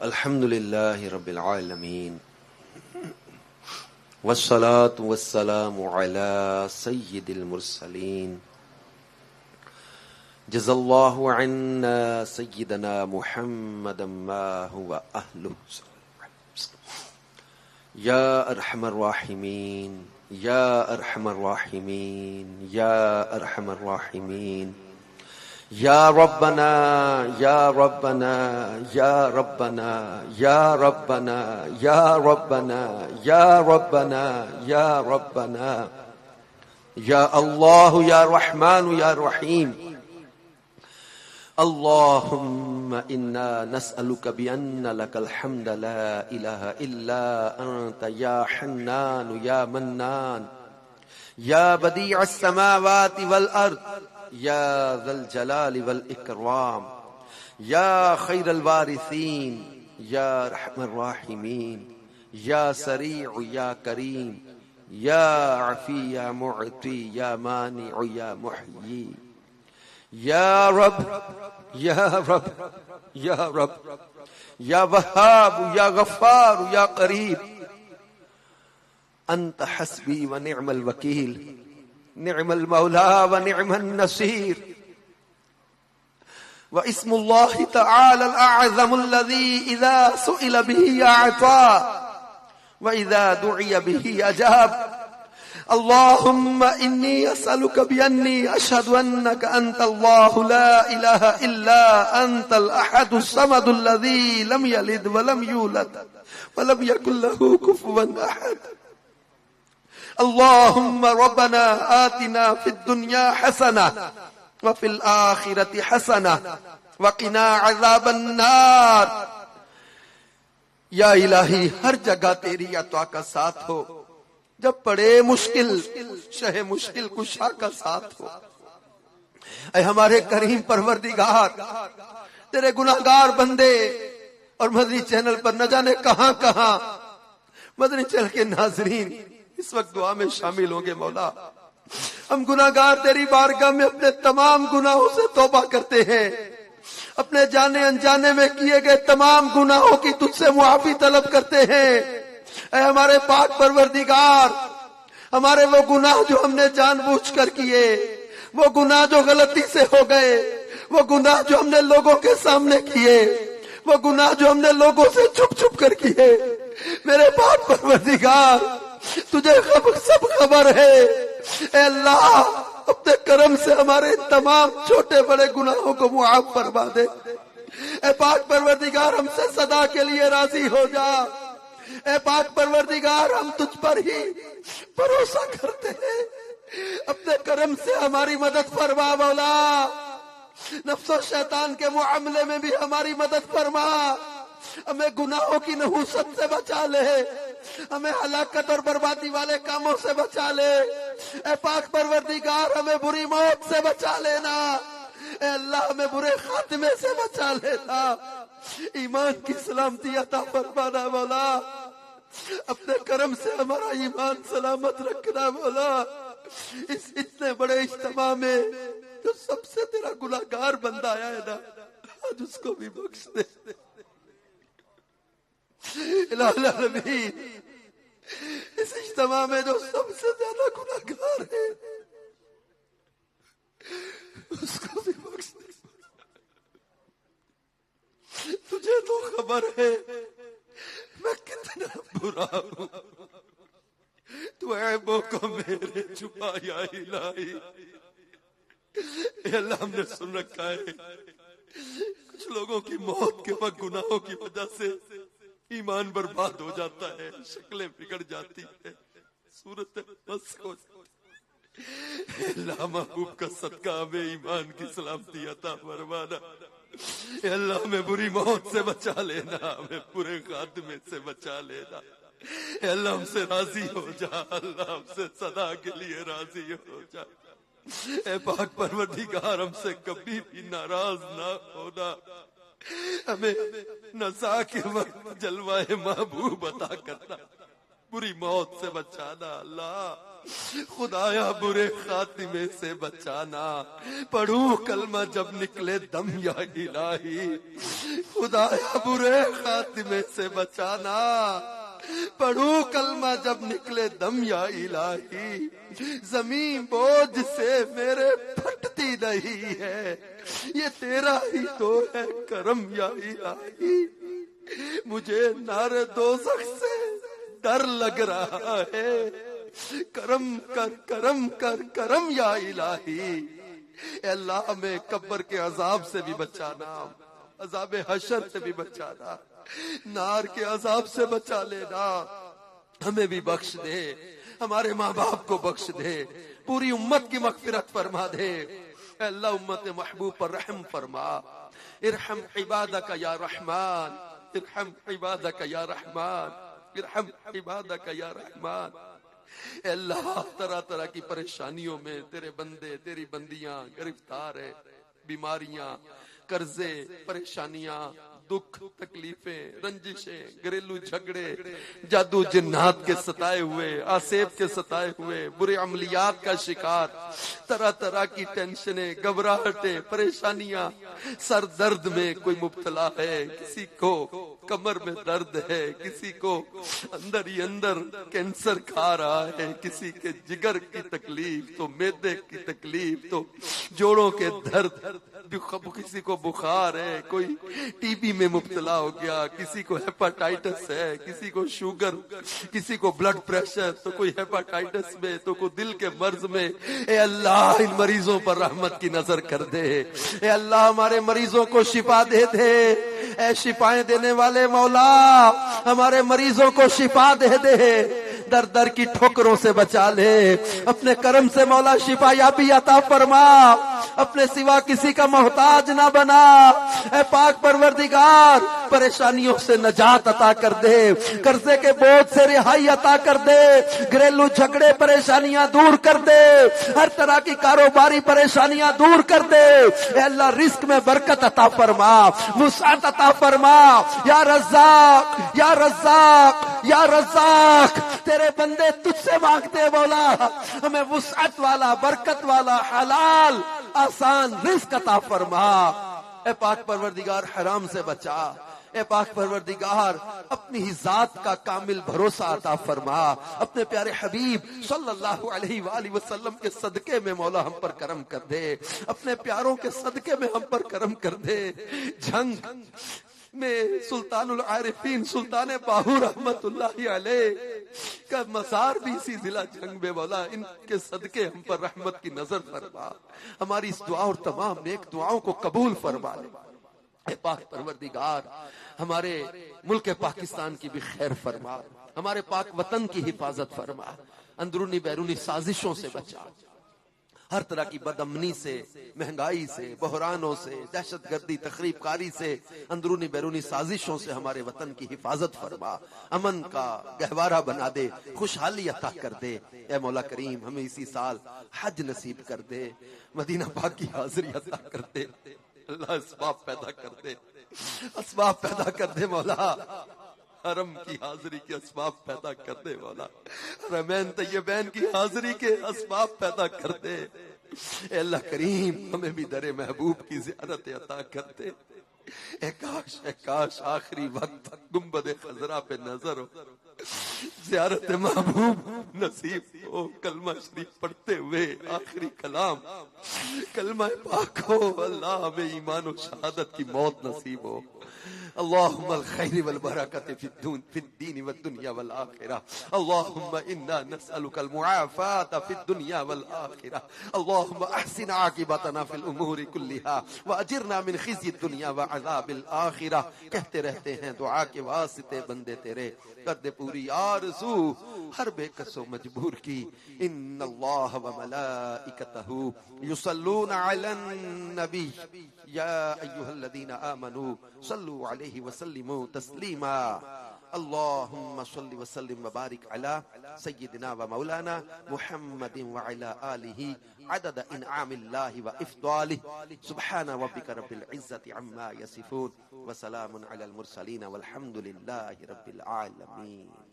الحمد لله رب العالمين والصلاة والسلام على سيد المرسلين جزا الله عنا سيدنا محمدا ما هو أهله يا أرحم الراحمين يا أرحم الراحمين يا أرحم الراحمين یا ربنا یا ربنا یا ربنا یا ربنا یا ربنا یا ربنا یا ربنا یا اللہ یا رحمن یا رحیم اللهم إنا نسألك بأن لك الحمد لا إله إلا أنت يا حنان يا منان يا بديع السماوات والأرض يا ذا الجلال والإكرام يا خير الوارثين يا رحم الراحمين يا سريع يا كريم يا عفي يا معطي يا مانع يا محيي يا رب يا رب يا رب يا وهاب يا غفار يا قريب أنت حسبي ونعم الوكيل نعم المولى ونعم النصير واسم الله تعالى الأعظم الذي إذا سئل به أعطى وإذا دعي به أجاب اللهم إني أسألك بأني أشهد أنك أنت الله لا إله إلا أنت الأحد الصمد الذي لم يلد ولم يولد ولم يكن له كفوا أحد اللهم ربنا آتنا في الدنيا حسنة وفي الآخرة حسنة وقنا عذاب النار یا الہی ہر جگہ تیری عطا کا ساتھ ہو، جب پڑے مشکل شہ مشکل کشا کا ساتھ ہو۔ اے ہمارے کریم پروردگار، تیرے گناہگار بندے اور مدنی چینل پر نہ جانے کہاں کہاں مدنی چینل کے ناظرین اس وقت دعا میں شامل ہوں گے مولا۔ ہم گناہگار تیری بارگاہ میں اپنے تمام گناہوں سے توبہ کرتے ہیں، اپنے جانے انجانے میں کیے گئے تمام گناہوں کی تجھ سے معافی طلب کرتے ہیں۔ اے ہمارے پاک پروردگار، ہمارے وہ گناہ جو ہم نے جان بوجھ کر کیے، وہ گناہ جو غلطی سے ہو گئے، وہ گناہ جو ہم نے لوگوں کے سامنے کیے، وہ گناہ جو ہم نے لوگوں سے چھپ چھپ کر کیے، میرے پاک پروردگار تجھے سب خبر ہے۔ اے اللہ اپنے کرم سے ہمارے تمام چھوٹے بڑے گناہوں کو معاف فرما دے۔ اے پاک پروردگار ہم سے صدا کے لیے راضی ہو جا۔ اے پاک پروردگار ہم تجھ پر ہی بھروسہ کرتے ہیں، اپنے کرم سے ہماری مدد فرما مولا۔ نفس و شیطان کے معاملے میں بھی ہماری مدد فرما، ہمیں گناہوں کی نحوست سے بچا لے، ہمیں ہلاکت اور بربادی والے کاموں سے بچا لے۔ اے پاک پروردگار ہمیں بری موت سے بچا لینا، اے اللہ ہمیں برے خاتمے سے بچا لینا، ایمان کی سلامتی عطا فرمانا مولا۔ اپنے کرم سے ہمارا ایمان سلامت رکھنا مولا۔ اس اتنے بڑے اجتماع میں جو سب سے تیرا گناہگار بندہ آیا ہے نا، آج اس کو بھی بخش دے۔ الہ العالمین اس اجتماع میں جو سب سے زیادہ گناہگار ہے اس کو بھی بخش دے۔ تجھے تو خبر ہے میں کتنا برا ہوں، تو عیبوں کو میرے چھپایا الہی۔ اے اللہ ہم نے سن رکھا ہے کچھ لوگوں کی موت کے وقت گناہوں کی وجہ سے ایمان برباد ہو جاتا ہے، شکلیں بگڑ جاتی ہے، صورت مسخ ہو جاتی ہے۔ اللہ محبوب کا صدقہ ہمیں ایمان کی سلامتی عطا فرمانا۔ اے اللہ ہمیں بری موت سے بچا لینا، ہمیں برے خاتمے سے بچا لینا۔ اے اللہ ہم سے راضی ہو جا، اللہ ہم سے صدا کے لیے راضی ہو جا۔ اے پاک پروردگار ہم سے کبھی بھی ناراض نہ ہونا، ہمیں نزا کے وقت جلوہ محبوب عطا کرنا، بری موت سے بچانا۔ اللہ خدایا برے خاتمے سے بچانا، پڑھوں کلمہ جب نکلے دم یا الہی، خدایا برے خاتمے سے بچانا، پڑھوں کلمہ جب نکلے دم یا الہی، زمین بوجھ سے میرے پھٹتی نہیں ہے، یہ تیرا ہی تو ہے کرم یا الہی، مجھے نار دوزخ سے ڈر لگ رہا ہے، کرم کر کرم کر کرم یا الہی، اے اللہ ہمیں قبر کے عذاب سے بھی بچانا، عذاب حشر سے بھی بچانا، نار کے عذاب سے بچا لینا، ہمیں بھی بخش دے، ہمارے ماں باپ کو بخش دے، پوری امت کی مغفرت فرما دے، اے اللہ امت محبوب پر رحم فرما، ارحم عبادک یا رحمان، ارحم عبادک یا رحمان، ارحم عبادک یا رحمان۔ اے اللہ طرح طرح کی پریشانیوں میں تیرے بندے تیری بندیاں گرفتار ہے، بیماریاں، قرضے، پریشانیاں، دکھ، تکلیفیں، رنجشیں، گھریلو جھگڑے، جادو جنات کے ستائے ہوئے، آسیب کے ستائے ہوئے، برے عملیات کا شکار، طرح طرح کی ٹینشنیں، گھبراہٹیں، پریشانیاں، سر درد میں کوئی مبتلا ہے، کسی کو کمر میں درد ہے، کسی کو اندر ہی اندر کینسر کھا رہا ہے، کسی کے جگر کی تکلیف تو معدے کی تکلیف تو جوڑوں کے درد، کسی کو بخار ہے، کوئی ٹی بی میں مبتلا ہو گیا، کسی کو ہیپاٹائٹس ہے، کسی کو شوگر، کسی کو بلڈ پریشر، تو کوئی ہیپاٹائٹس میں، تو کوئی دل کے مرض میں، اے اللہ ان مریضوں پر رحمت کی نظر کر دے، اے اللہ ہمارے مریضوں کو شفا دے دے، اے شفائیں دینے والے مولا ہمارے مریضوں کو شفا دے دے، در در کی ٹھوکروں سے بچا لے، اپنے کرم سے مولا شفا یابی عطا فرما، اپنے سوا کسی کا محتاج نہ بنا، اے پاک پروردگار پریشانیوں سے نجات عطا کر دے، قرضے کے بوجھ سے رہائی عطا کر دے، گھریلو جھگڑے پریشانیاں دور کر دے، ہر طرح کی کاروباری پریشانیاں دور کر دے، اے اللہ رزق میں برکت عطا فرما، وسعت عطا فرما، یا رزاق یا رزاق یا رزاق، تیرے بندے تجھ سے مانگتے ہیں مولا، ہمیں وسعت والا، برکت والا، حلال آسان رزق عطا فرما، اے پاک پروردگار حرام سے بچا، اے پاک پروردگار اپنی ہی ذات کا کامل بھروسہ عطا فرما، اپنے پیارے حبیب صلی اللہ علیہ وآلہ وسلم کے صدقے میں مولا ہم پر کرم کر دے، اپنے پیاروں کے صدقے میں ہم پر کرم کر دے، جنگ میں سلطان العارفین سلطان باہو رحمت اللہ علیہ کا مزار بھی اسی ضلع جنگ میں مولا، ان کے صدقے ہم پر رحمت کی نظر فرما، ہماری اس دعا اور تمام نیک دعاؤں کو قبول فرما لے، اے پاک پروردگار ہمارے ملک پاکستان کی بھی خیر فرما، ہمارے پاک وطن کی حفاظت فرما، اندرونی بیرونی سازشوں سے بچا، ہر طرح کی بدامنی سے، مہنگائی سے، بحرانوں سے، دہشت گردی، تخریب کاری سے، اندرونی بیرونی سازشوں سے ہمارے وطن کی حفاظت فرما، امن کا گہوارہ بنا دے، خوشحالی عطا کر دے، اے مولا کریم ہمیں اسی سال حج نصیب کر دے، مدینہ پاک کی حاضری عطا کر دے، اللہ اسباب پیدا کر دے، اسباب پیدا کر دے مولا، حرم کی حاضری کے اسباب پیدا کر دے مولا، حرمین طیبین کی حاضری کے اسباب پیدا کر دے، اے اللہ کریم ہمیں بھی در محبوب کی زیارت عطا کر دے، اے کاش آخری وقت گنبد خضرا پہ نظر ہو، زیارت محبوب نصیب ہو، کلمہ شریف پڑھتے ہوئے آخری کلام کلمہ پاک ہو، اللہ ہمیں ایمان و شہادت کی موت نصیب ہو، اللهم الخير والبركة في الدين والدنيا والآخرة، اللهم إنا نسألك المعافاة في الدنيا والآخرة، اللهم أحسن عاقبتنا في الأمور كلها وأجرنا من خزي الدنيا وعذاب الآخرة، کہتے رہتے ہیں دعا کے واسطے بندے تیرے کر دے پوری آرزو ہر بے کس و مجبور کی، ان اللہ وملائکتہ یصلون علی النبی یا ایہا الذین آمنوا صلوا علیہ وسلموا تسلیما، اللہم صل وسلم وبارک علی سیدنا و مولانا محمد وعلی آلہ عدد انعام اللہ و افضالہ، سبحان ربک رب العزت عما یصفون وسلام علی المرسلین والحمد للہ رب العالمین۔